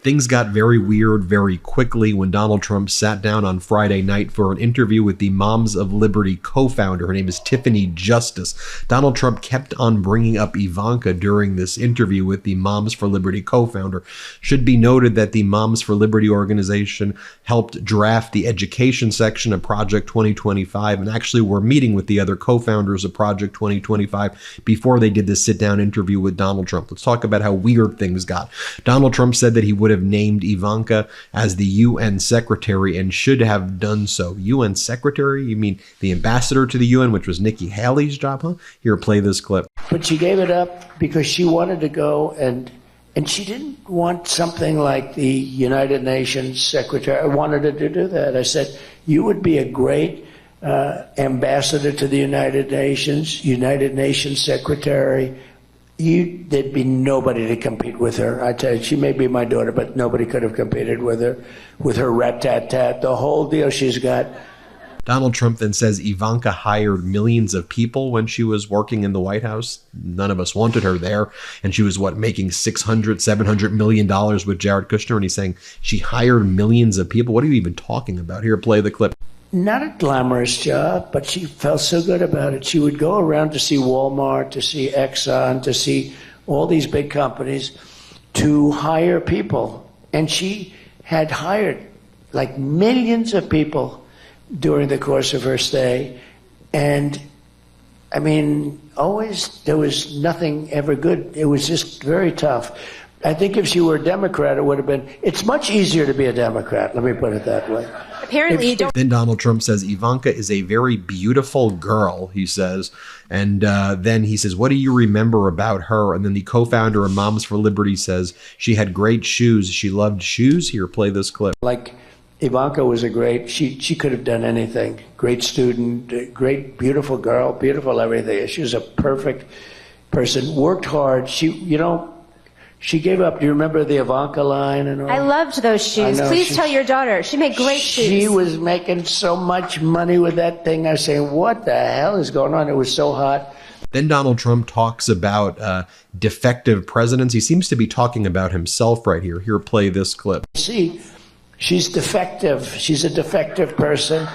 Things got very weird very quickly when Donald Trump sat down on Friday night for an interview with the Moms of Liberty co-founder. Her name is Tiffany Justice. Donald Trump kept on bringing up Ivanka during this interview with the Moms for Liberty co-founder. Should be noted that the Moms for Liberty organization helped draft the education section of Project 2025 and actually were meeting with the other co-founders of Project 2025 before they did this sit-down interview with Donald Trump. Let's talk about how weird things got. Donald Trump said that he would have named Ivanka as the UN secretary and should have done so. UN secretary? You mean the ambassador to the UN, which was Nikki Haley's job, huh? Here, play this clip. But she gave it up because she wanted to go and she didn't want something like the United Nations secretary. I wanted her to do that. I said, you would be a great ambassador to the United Nations secretary. There'd be nobody to compete with her. I tell you, she may be my daughter, but nobody could have competed with her rat-tat-tat, the whole deal she's got. Donald Trump then says Ivanka hired millions of people when she was working in the White House. None of us wanted her there. And she was, making $600-700 million with Jared Kushner. And he's saying she hired millions of people. What are you even talking about? Here, play the clip. Not a glamorous job, but she felt so good about it. She would go around to see Walmart, to see Exxon, to see all these big companies to hire people. And she had hired like millions of people during the course of her stay. And I mean, always there was nothing ever good. It was just very tough. I think if she were a Democrat, it would have been, it's much easier to be a Democrat, let me put it that way. Apparently you don't. Then Donald Trump says Ivanka is a very beautiful girl, he says. And then he says, what do you remember about her? And then the co-founder of Moms for Liberty says she had great shoes. She loved shoes. Here, play this clip. Like Ivanka was she could have done anything. Great student, great, beautiful girl, beautiful everything. She was a perfect person, worked hard. She gave up. Do you remember the Ivanka line and all? I loved those shoes. Please tell your daughter. She made great shoes. She was making so much money with that thing. I was saying, what the hell is going on? It was so hot. Then Donald Trump talks about defective presidents. He seems to be talking about himself right here. Here, play this clip. See, she's defective. She's a defective person.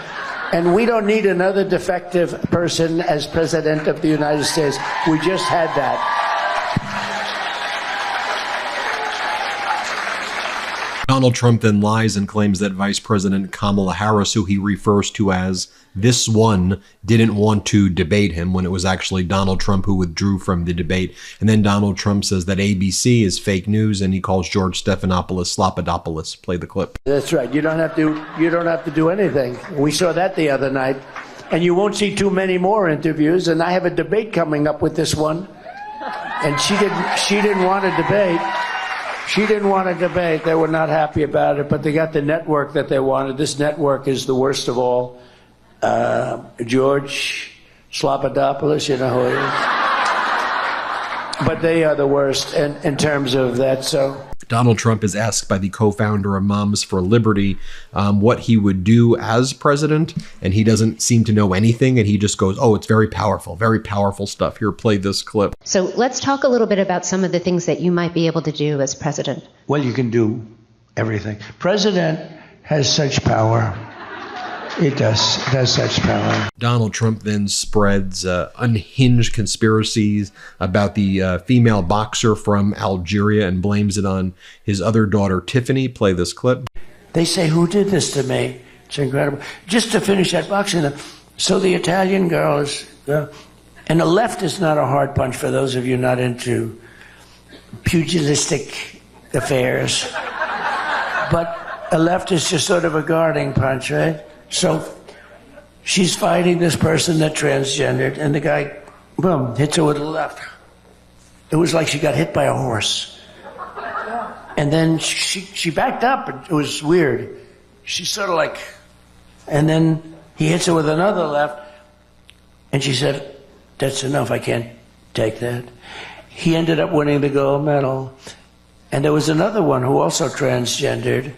And we don't need another defective person as president of the United States. We just had that. Donald Trump then lies and claims that Vice President Kamala Harris, who he refers to as this one, didn't want to debate him when it was actually Donald Trump who withdrew from the debate. And then Donald Trump says that ABC is fake news and he calls George Stephanopoulos Slopadopoulos. Play the clip. That's right. You don't have to do anything. We saw that the other night. And you won't see too many more interviews. And I have a debate coming up with this one. And she didn't want to debate. She didn't want to debate. They were not happy about it, but they got the network that they wanted. This network is the worst of all. George Slopadopoulos, you know who he is. But they are the worst in terms of that. So Donald Trump is asked by the co-founder of Moms for Liberty what he would do as president, and he doesn't seem to know anything, and he just goes, oh, it's very powerful stuff. Here, play this clip. So let's talk a little bit about some of the things that you might be able to do as president. Well, you can do everything. President has such power. It has such power. Donald Trump then spreads unhinged conspiracies about the female boxer from Algeria and blames it on his other daughter, Tiffany. Play this clip. They say, who did this to me? It's incredible. Just to finish that boxing. So the Italian girl is, and the left is not a hard punch for those of you not into pugilistic affairs. But a left is just sort of a guarding punch, right? So she's fighting this person that's transgendered, and the guy, boom, hits her with the left. It was like she got hit by a horse. And then she backed up, and it was weird. She sort of like, and then he hits her with another left, and she said, that's enough, I can't take that. He ended up winning the gold medal. And there was another one who also transgendered,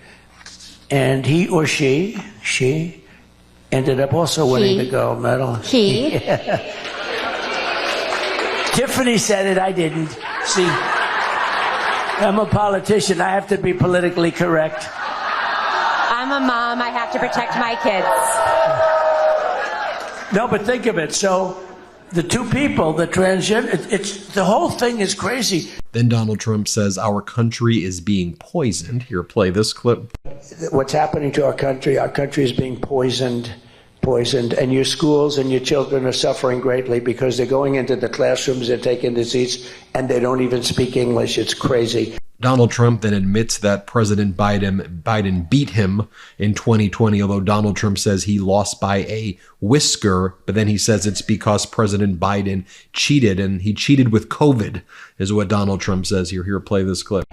and he or she ended up also winning the gold medal. Yeah. Tiffany said it, I didn't. See? I'm a politician. I have to be politically correct. I'm a mom. I have to protect my kids. No, but think of it. So the two people, the transgender, the whole thing is crazy. Then Donald Trump says our country is being poisoned. Here, play this clip. What's happening to our country is being poisoned, and your schools and your children are suffering greatly because they're going into the classrooms, they're taking the seats, and they don't even speak English. It's crazy. Donald Trump then admits that President Biden beat him in 2020, although Donald Trump says he lost by a whisker, but then he says it's because President Biden cheated, and he cheated with COVID, is what Donald Trump says here. Here, play this clip.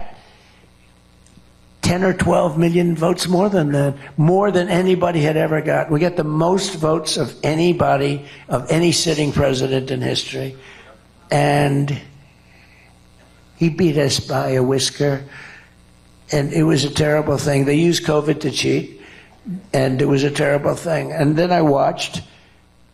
10 or 12 million votes more than that, more than anybody had ever got. We got the most votes of anybody, of any sitting president in history. And he beat us by a whisker, and it was a terrible thing. They used COVID to cheat, and it was a terrible thing. And then I watched,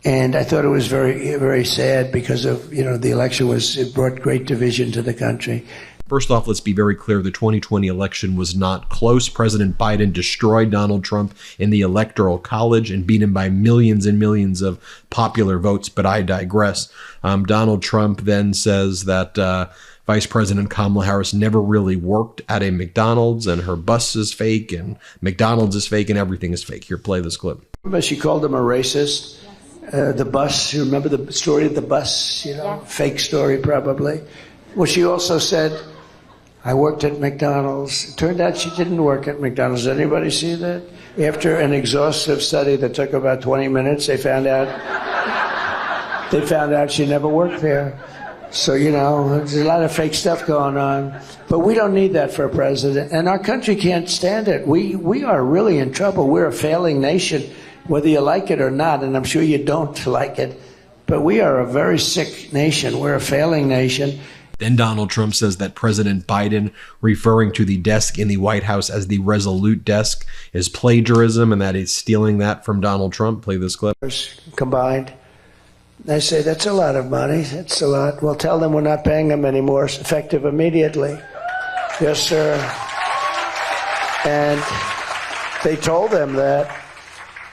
and I thought it was very, very sad because of, the election it brought great division to the country. First off, let's be very clear. The 2020 election was not close. President Biden destroyed Donald Trump in the Electoral College and beat him by millions and millions of popular votes, but I digress. Donald Trump then says that Vice President Kamala Harris never really worked at a McDonald's, and her bus is fake, and McDonald's is fake, and everything is fake. Here, play this clip. Remember, she called him a racist. The bus, you remember the story of the bus, fake story probably. Well, she also said, I worked at McDonald's. It turned out she didn't work at McDonald's. Did anybody see that? After an exhaustive study that took about 20 minutes, they found out she never worked there. So, there's a lot of fake stuff going on. But we don't need that for a president. And our country can't stand it. We are really in trouble. We're a failing nation, whether you like it or not. And I'm sure you don't like it. But we are a very sick nation. We're a failing nation. Then Donald Trump says that President Biden, referring to the desk in the White House as the Resolute desk, is plagiarism, and that he's stealing that from Donald Trump. Play this clip. Combined. I say, that's a lot of money. That's a lot. Well, tell them we're not paying them anymore. It's effective immediately. Yes, sir. And they told them that.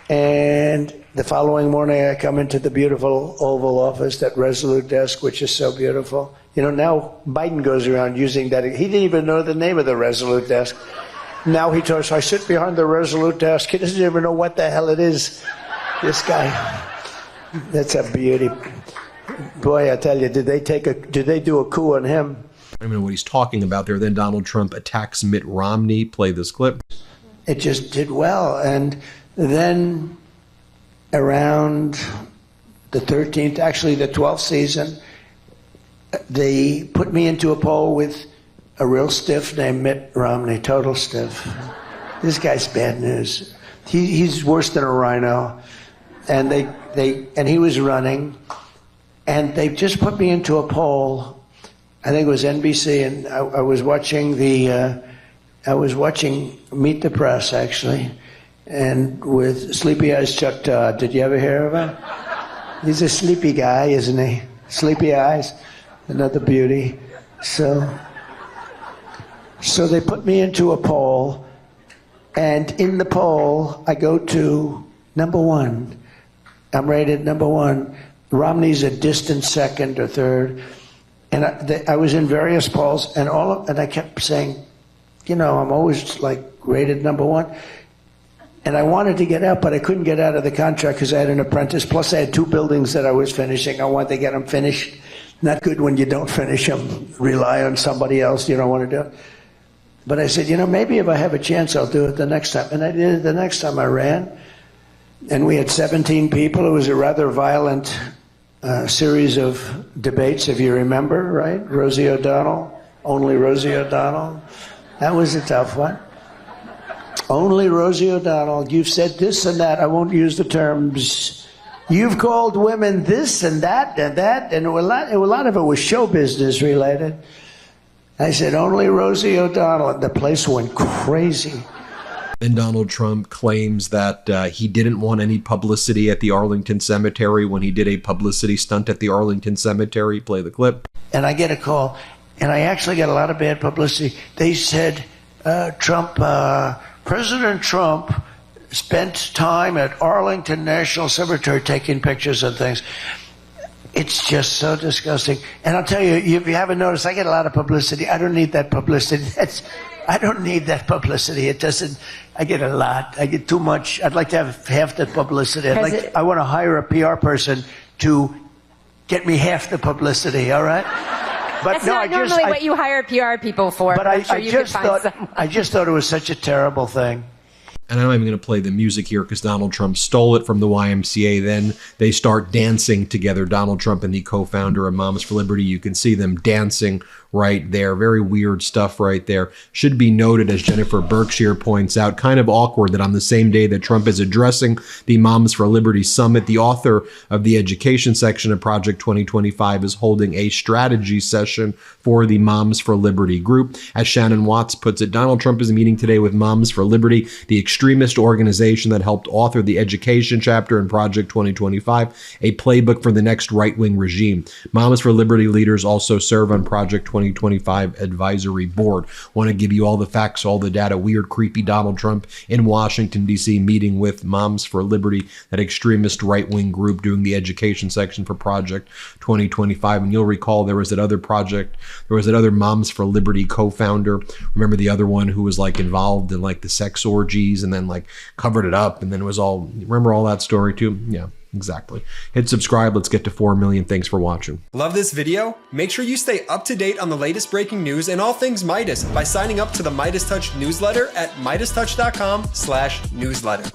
And the following morning, I come into the beautiful Oval Office, that Resolute desk, which is so beautiful. Now Biden goes around using that. He didn't even know the name of the Resolute desk. Now he tells us, I sit behind the Resolute desk. He doesn't even know what the hell it is. This guy. That's a beauty. Boy, I tell you, did they do a coup on him? I don't know what he's talking about there. Then Donald Trump attacks Mitt Romney. Play this clip. It just did well. And then around the 13th, actually the 12th season, they put me into a poll with a real stiff named Mitt Romney, total stiff. This guy's bad news. He's worse than a rhino. And and he was running, and they just put me into a poll. I think it was NBC, and I was watching Meet the Press actually, and with Sleepy Eyes Chuck Todd. Did you ever hear of him? He's a sleepy guy, isn't he? Sleepy Eyes, another beauty. So they put me into a poll, and in the poll I go to number one. I'm rated number one. Romney's a distant second or third. And I was in various polls, and I kept saying, I'm always rated number one. And I wanted to get out, but I couldn't get out of the contract because I had an apprentice. Plus, I had 2 buildings that I was finishing. I wanted to get them finished. Not good when you don't finish them. Rely on somebody else. You don't want to do it. But I said, maybe if I have a chance, I'll do it the next time. And I did it the next time I ran. And we had 17 people. It was a rather violent series of debates, if you remember, right? Rosie O'Donnell, only Rosie O'Donnell. That was a tough one. Only Rosie O'Donnell. You've said this and that. I won't use the terms. You've called women this and that and that. And a lot of it was show business related. I said, only Rosie O'Donnell. And the place went crazy. Then Donald Trump claims that he didn't want any publicity at the Arlington cemetery when he did a publicity stunt at the Arlington cemetery. Play the clip. And I get a call, and I actually got a lot of bad publicity. They said President Trump spent time at Arlington National Cemetery taking pictures and things. It's just so disgusting. And I'll tell you, if you haven't noticed, I get a lot of publicity. I don't need that publicity. I don't need that publicity. It doesn't. I get a lot. I get too much. I'd like to have half that publicity. I want to hire a PR person to get me half the publicity. All right. But that's not normally what you hire PR people for. But I just thought it was such a terrible thing. And I'm not even going to play the music here because Donald Trump stole it from the YMCA. Then they start dancing together, Donald Trump and the co-founder of Moms for Liberty. You can see them dancing right there. Very weird stuff right there. Should be noted, as Jennifer Berkshire points out, kind of awkward that on the same day that Trump is addressing the Moms for Liberty Summit, the author of the education section of Project 2025 is holding a strategy session for the Moms for Liberty group. As Shannon Watts puts it, Donald Trump is meeting today with Moms for Liberty, the extremist organization that helped author the education chapter in Project 2025, a playbook for the next right-wing regime. Moms for Liberty leaders also serve on Project 2025 advisory board. Want to give you all the facts, all the data. Weird, creepy Donald Trump in Washington, D.C. meeting with Moms for Liberty, that extremist right-wing group doing the education section for Project 2025. And you'll recall there was that other project, there was that other Moms for Liberty co-founder. Remember the other one who was like involved in like the sex orgies and then like covered it up, and then it was all, remember all that story too? Yeah, exactly. Hit subscribe. Let's get to 4 million. Thanks for watching. Love this video? Make sure you stay up to date on the latest breaking news and all things Midas by signing up to the MeidasTouch newsletter at MeidasTouch.com/newsletter.